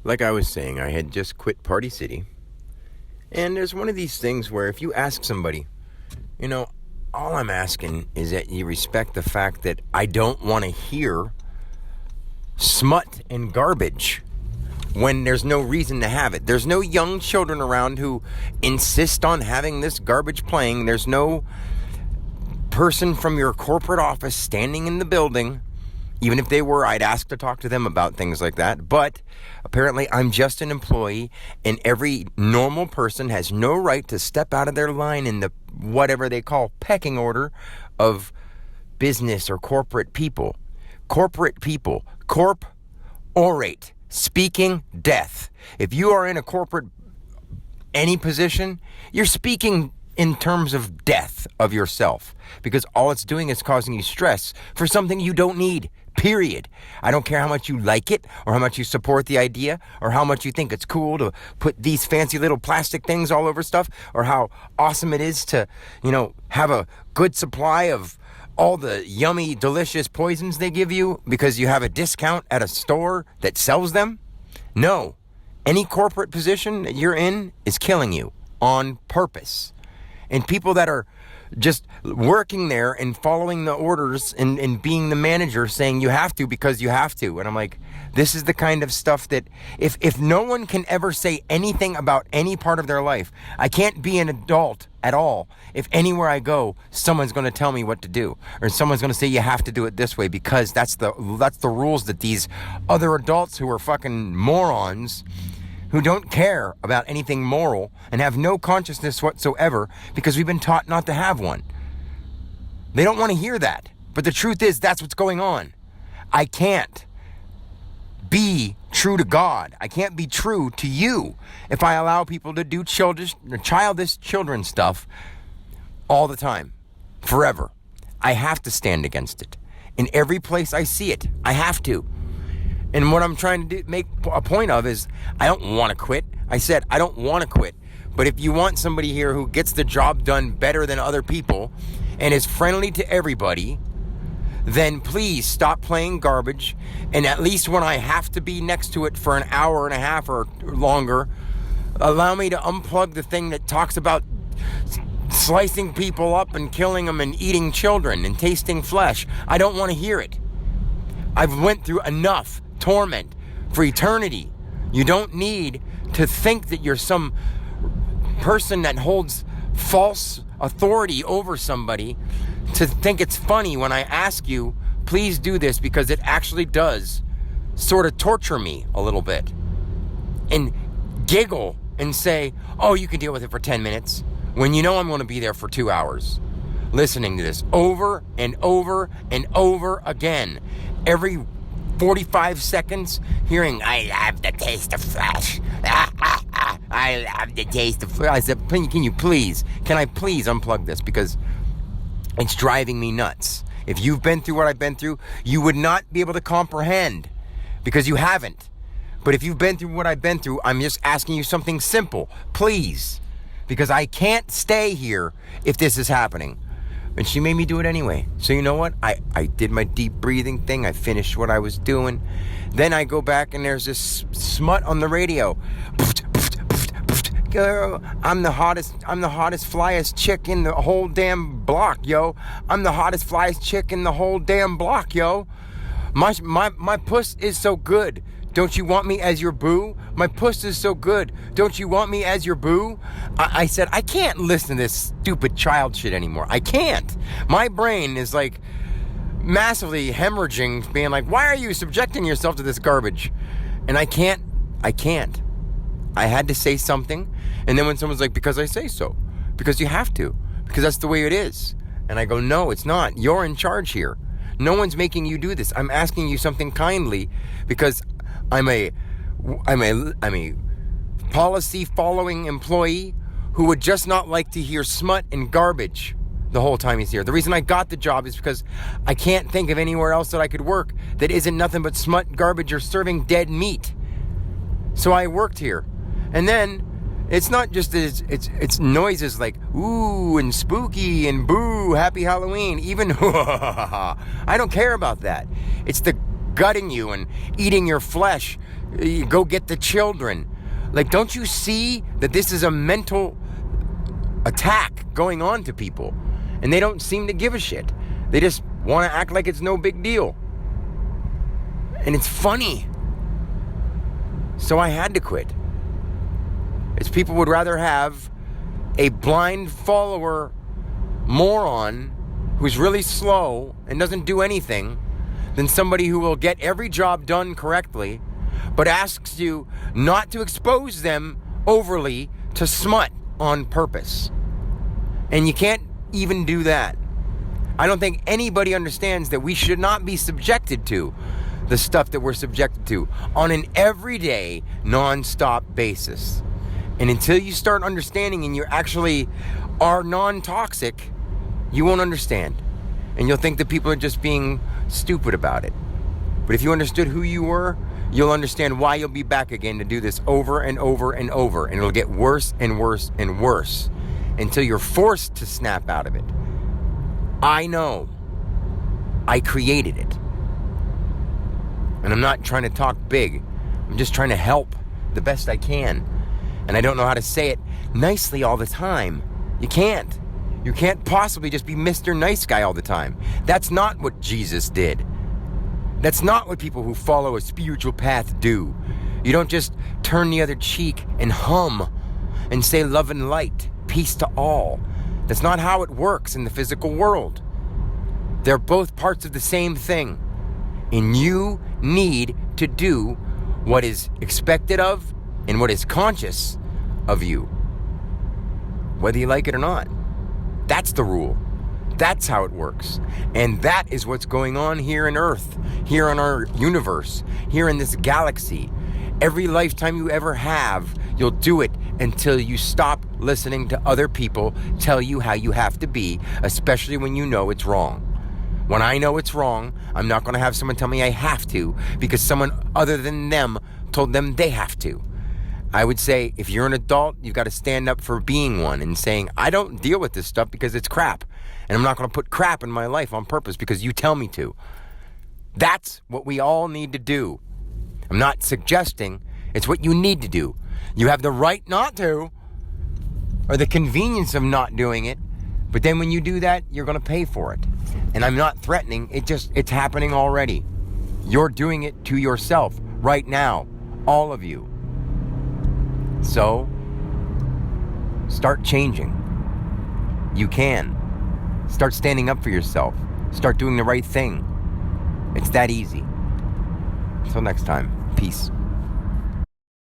Like I was saying, I had just quit Party City. And there's one of these things where if you ask somebody, all I'm asking is that you respect the fact that I don't want to hear smut and garbage when there's no reason to have it. There's no young children around who insist on having this garbage playing. There's no person from your corporate office standing in the building. Even if they were, I'd ask to talk to them about things like that. But apparently I'm just an employee, and every normal person has no right to step out of their line in the whatever they call pecking order of business or corporate people. Corporate people. Corp-orate. Speaking death. If you are in a corporate, any position, you're speaking in terms of death of yourself. Because all it's doing is causing you stress for something you don't need. Period. I don't care how much you like it or how much you support the idea or how much you think it's cool to put these fancy little plastic things all over stuff or how awesome it is to, have a good supply of all the yummy, delicious poisons they give you because you have a discount at a store that sells them. No. Any corporate position that you're in is killing you on purpose. And people that are just working there and following the orders and being the manager saying you have to because you have to. And I'm like, this is the kind of stuff that if no one can ever say anything about any part of their life, I can't be an adult at all. If anywhere I go, someone's going to tell me what to do or someone's going to say you have to do it this way because that's the rules that these other adults who are fucking morons who don't care about anything moral and have no consciousness whatsoever because we've been taught not to have one. They don't want to hear that. But the truth is, that's what's going on. I can't be true to God. I can't be true to you if I allow people to do childish children stuff all the time, forever. I have to stand against it. In every place I see it, I have to. And what I'm trying to make a point of is I don't want to quit. I said I don't want to quit. But if you want somebody here who gets the job done better than other people and is friendly to everybody, then please stop playing garbage. And at least when I have to be next to it for an hour and a half or longer, allow me to unplug the thing that talks about slicing people up and killing them and eating children and tasting flesh. I don't want to hear it. I've went through enough torment for eternity. You don't need to think that you're some person that holds false authority over somebody to think it's funny when I ask you, please do this, because it actually does sort of torture me a little bit. And giggle and say, oh, you can deal with it for 10 minutes when you know I'm going to be there for 2 hours listening to this over and over and over again. Every 45 seconds, hearing, I love the taste of flesh. I love the taste of flesh. I said, can I please unplug this? Because it's driving me nuts. If you've been through what I've been through, you would not be able to comprehend because you haven't. But if you've been through what I've been through, I'm just asking you something simple. Please. Because I can't stay here if this is happening. And she made me do it anyway. So you know what? I did my deep breathing thing. I finished what I was doing. Then I go back and there's this smut on the radio. Girl, I'm the hottest, flyest chick in the whole damn block, yo. I'm the hottest, flyest chick in the whole damn block, yo. My puss is so good. Don't you want me as your boo? My puss is so good. Don't you want me as your boo? I said, I can't listen to this stupid child shit anymore. I can't. My brain is like massively hemorrhaging, being like, why are you subjecting yourself to this garbage? And I can't. I had to say something. And then when someone's like, because I say so. Because you have to. Because that's the way it is. And I go, no, it's not. You're in charge here. No one's making you do this. I'm asking you something kindly because I'm a policy following employee who would just not like to hear smut and garbage the whole time he's here. The reason I got the job is because I can't think of anywhere else that I could work that isn't nothing but smut, garbage, or serving dead meat. So I worked here. And then it's not just it's noises like ooh and spooky and boo, happy Halloween, even I don't care about that. It's the gutting you and eating your flesh. You go get the children. Like, don't you see that this is a mental attack going on to people? And they don't seem to give a shit. They just want to act like it's no big deal. And it's funny. So I had to quit. It's people would rather have a blind follower moron who's really slow and doesn't do anything than somebody who will get every job done correctly, but asks you not to expose them overly to smut on purpose. And you can't even do that. I don't think anybody understands that we should not be subjected to the stuff that we're subjected to on an everyday, non-stop basis. And until you start understanding and you actually are non-toxic, you won't understand. And you'll think that people are just being stupid about it. But if you understood who you were, you'll understand why you'll be back again to do this over and over and over. And it'll get worse and worse and worse until you're forced to snap out of it. I know. I created it. And I'm not trying to talk big. I'm just trying to help the best I can. And I don't know how to say it nicely all the time. You can't. You can't possibly just be Mr. Nice Guy all the time. That's not what Jesus did. That's not what people who follow a spiritual path do. You don't just turn the other cheek and hum and say love and light, peace to all. That's not how it works in the physical world. They're both parts of the same thing. And you need to do what is expected of and what is conscious of you, whether you like it or not. That's the rule. That's how it works. And that is what's going on here on Earth, here in our universe, here in this galaxy. Every lifetime you ever have, you'll do it until you stop listening to other people tell you how you have to be, especially when you know it's wrong. When I know it's wrong, I'm not going to have someone tell me I have to because someone other than them told them they have to. I would say, if you're an adult, you've got to stand up for being one and saying, I don't deal with this stuff because it's crap. And I'm not going to put crap in my life on purpose because you tell me to. That's what we all need to do. I'm not suggesting. It's what you need to do. You have the right not to, or the convenience of not doing it. But then when you do that, you're going to pay for it. And I'm not threatening. It's happening already. You're doing it to yourself right now. All of you. So, start changing. You can. Start standing up for yourself. Start doing the right thing. It's that easy. Until next time, peace.